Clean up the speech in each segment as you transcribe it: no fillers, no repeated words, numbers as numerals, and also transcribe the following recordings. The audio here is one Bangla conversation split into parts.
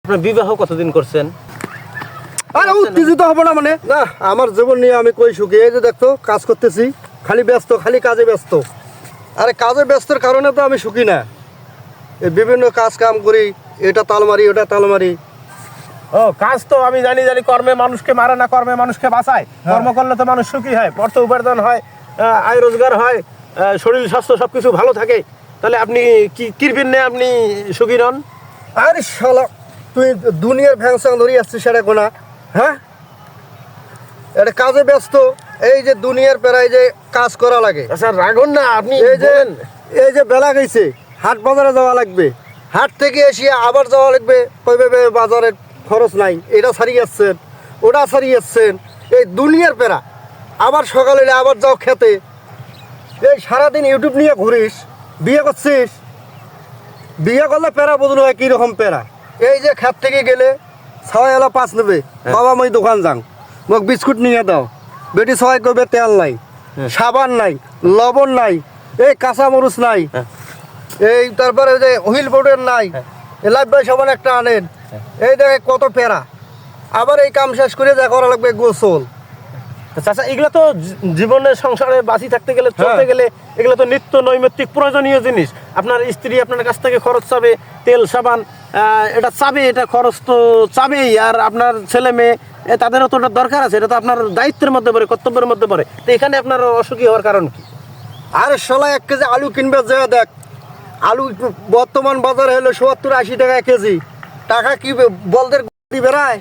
আপনার বিবাহ কতদিন করছেন? আরে উত্তেজিত হবো না মানে না, আমার জীবন নিয়ে আমি কই সুখী। এই যে দেখতো কাজ করতেছি, খালি ব্যস্ত, খালি কাজে ব্যস্ত। আরে কাজে ব্যস্তর কারণে তো আমি সুখী না। এই বিভিন্ন কাজ কাম করি, এটা তাল মারি ওটা তাল মারি। ও কাজ তো আমি জানি কর্মে মানুষকে মারে না, কর্মে মানুষকে বাঁচায়। কর্ম করলে তো মানুষ সুখী হয়, অর্থ উপার্জন হয়, আয় রোজগার হয়, শরীর স্বাস্থ্য সবকিছু ভালো থাকে। তাহলে আপনি কি কিরবেন না আপনি সুখী নন? আরে শালা, তুই দুনিয়ার ভ্যাংসাং ধরি আসছিস সেটা কোনা? হ্যাঁ, এটা কাজে ব্যস্ত। এই যে দুনিয়ার প্রায় যে কাজ করা লাগে। আচ্ছা রাগুন না আপনি। এই যে বেলা গেছে, হাট বাজারে যাওয়া লাগবে, হাট থেকে এসে আবার যাওয়া লাগবে, কইবে বাজারের খরচ নাই, এটা ছাড়িয়ে যাচ্ছেন, ওটা ছাড়িয়ে যাচ্ছেন। এই দুনিয়ার প্যারা। আবার সকালে আবার যাও খেতে। এই সারাদিন ইউটিউব নিয়ে ঘুরিস। বিয়ে করছিস, বিয়ে করলে প্যারা বদল হয় কীরকম প্যারা। এই যে খেত থেকে গেলে সবাই এলা পাঁচ নেবে, বাবা মই দোকান যাং, মোক বিস্কুট নিয়ে দাও। বেটি সবাই করবে তেল নাই, সাবান নাই, লবণ নাই, এই কাঁচা মরিচ নাই, এই তারপরে যে হুইল বোর্ডের নাই, লাইফ বয় সাবান একটা আনেন। এই দেখে কত প্যারা। আবার এই কাম শেষ করে যা করা লাগবে গোসল। চাচা এগুলো তো জীবনের সংসারে বাঁচি থাকতে গেলে, চলতে গেলে এগুলো তো নিত্য নৈমিত্তিক প্রয়োজনীয় জিনিস। আপনার স্ত্রী আপনার কাছ থেকে খরচ চাবে, তেল সাবান এটা চাবে, এটা খরচ তো চাবেই। আর আপনার ছেলে মেয়ে তাদেরও তো দরকার আছে, এটা তো আপনার দায়িত্বের মধ্যে পড়ে, কর্তব্যের মধ্যে পড়ে। তো এখানে আপনার অসুখী হওয়ার কারণ কি? আরে শালা 1 কেজি আলু কিনবে যে দেখ, আলু বর্তমান বাজারে হলো 70-80 টাকা কেজি। টাকা কি বলদের বেড়ায়?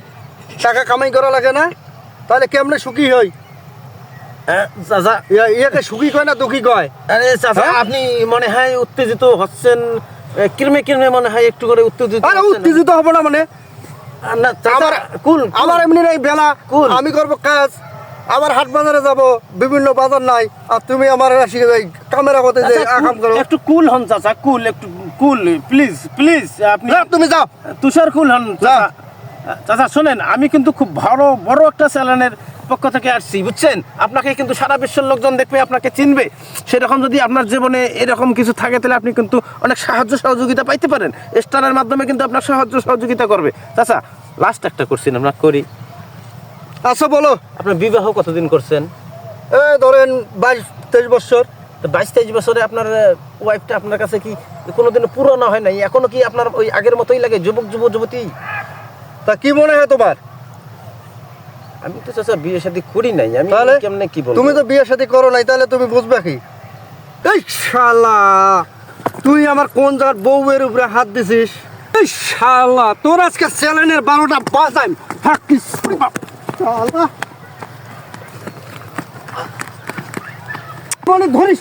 টাকা কামাই করা লাগে না? তাহলে কেমনে সুখী হই? চাচা ইয়াকে সুখী কয় না দুঃখী কয়? আরে চাচা আপনি মনে হয় উত্তেজিত হচ্ছেন, কিরমে কিরমে মনে হয় একটু করে উত্তেজিত। আরে উত্তেজিত হবো না মানে না আমার কুল, আমার এমনি নাই বেলা, আমি করবো কাজ, আবার হাট বাজারে যাব, বিভিন্ন বাজার নাই, আর তুমি আমার ক্যামেরা করতে যে কাম করো। একটু কুল হন চাচা, কুল, একটু কুল প্লিজ প্লিজ। আপনি তুমি যাও, তুষার কুল হন চাচা। শোনেন, আমি কিন্তু খুব বড় একটা চ্যানেলের পক্ষ থেকে আসছি, বুঝছেন? আপনাকে কিন্তু সারা বিশ্বের লোকজন দেখবে, আপনাকে চিনবে। সেরকম যদি আপনার জীবনে এরকম কিছু থাকে তাহলে আপনি কিন্তু অনেক সাহায্য সহযোগিতা পাইতে পারেন। স্টারের মাধ্যমে কিন্তু আপনার সাহায্য সহযোগিতা করবে। চাচা লাস্ট একটা কোশ্চেন আমরা করি। আচ্ছা বলো, আপনার বিবাহ কতদিন করছেন? ধরেন 22-23 বছর। 22-23 বছরে আপনার ওয়াইফটা আপনার কাছে কি কোনোদিনও পুরনো হয় নাই? এখনো কি আপনার ওই আগের মতোই লাগে, যুবতী? তা কি মনে হয় তোমার? আমি তো চাচা বিয়ে শাদী করি নাই, আমি কেমনে কি বলবো? তুমি তো বিয়ে শাদী করো নাই, তাহলে তুমি বুঝবে কি? এই শালা, তুই আমার কোন জায়গার বউয়ের উপরে হাত দিছিস? এই শালা, তোর আজকে চ্যালেঞ্জের 12টা বাজাই থাকিস। শালা মানে ধরিস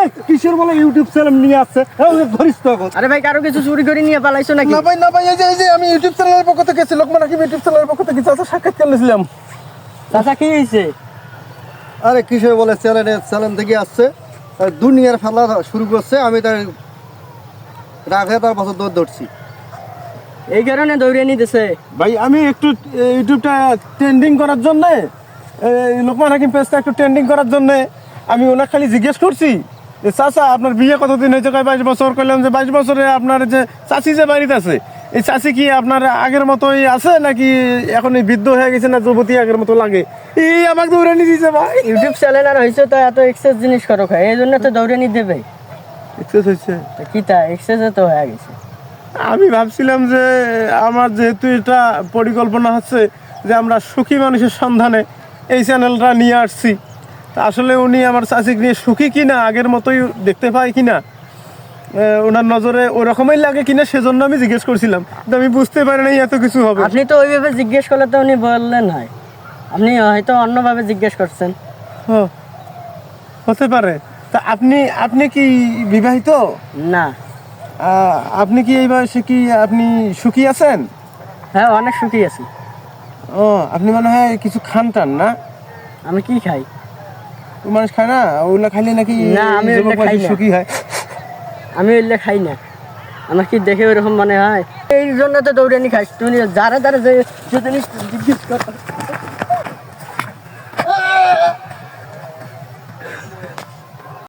এই কিসের বলে ইউটিউব চ্যানেল নিয়ে আসছে, ধরিস তো এখন। আরে ভাই, কারো কিছু চুরি করে নিয়ে পালাইছো নাকি? না ভাই, এই যে আমি ইউটিউব চ্যানেলের পক্ষ থেকে গেছি, লোকমান হাকিম ইউটিউব চ্যানেলের পক্ষ থেকে চাচা সাক্ষাৎ করছিলাম। চাচা কি হয়েছে? আরে কিসের বলে চ্যানেল থেকে আসছে, দুনিয়ার ফেলা শুরু করছে, আমি তার রাখে তার বছর ধরছি। এই কারণে দৌড়িয়ে নিতেছে ভাই। আমি একটু ইউটিউবটা ট্রেন্ডিং করার জন্য, লোকমান হাকিম পেজটা একটু ট্রেন্ডিং করার জন্য আমি ওনাকে খালি জিজ্ঞেস করছি যে চাচা আপনার বিয়ে কতদিন হয়েছে? 22 বছর। করলাম যে 22 বছরে আপনার যে চাচি যে বাড়িতে আছে, এই চাচি কি আপনার আগের মতোই আছে নাকি এখন এই বৃদ্ধ হয়ে গেছে, না যুবতী আগের মতো লাগে? এই আমাকে দৌড়ে নিয়ে দিয়েছে ভাই। ইউটিউব চ্যানেল আর হয়েছে তো এত এক্সেস জিনিস করো খায়, এই জন্য তো দৌড়ে নিয়ে দেবে। এক্সেস হয়েছে কি তা এক্সেসে তো হয়ে গেছে। আমি ভাবছিলাম যে আমার যেহেতু এটা পরিকল্পনা হচ্ছে যে আমরা সুখী মানুষের সন্ধানে এই চ্যানেলটা নিয়ে আসছি, তা আসলে উনি আমার চাচিকে নিয়ে সুখী কিনা, আগের মতোই দেখতে পাই কিনা, ওনার নজরে ওরকমই লাগে কিনা, সেজন্য আমি জিজ্ঞেস করছিলাম। কিন্তু আমি বুঝতে পারি নাই এত কিছু হবে। আপনি তো ওইভাবে জিজ্ঞেস করলে তো উনি বললেন হয়, আপনি হয়তো অন্যভাবে জিজ্ঞেস করছেন। হতে পারে। তা আপনি কি বিবাহিত? না। আপনি কি এই বয়সে কি আপনি সুখী আছেন? হ্যাঁ, অনেক সুখী আছি। ও, আপনি মনে হয় কিছু খান টান না? আমি কি খাই? মানুষ খায় না, ওগুলো খাইলে নাকি না, আমি ওইগুলো খাই না। সুখী হয়? আমি ওইগুলো খাই না, আমার কি দেখে ওরকম মনে হয়, এই জন্য তো দৌড়ে নি খাই। তুমি যারা যে জিনিস জিজ্ঞেস করো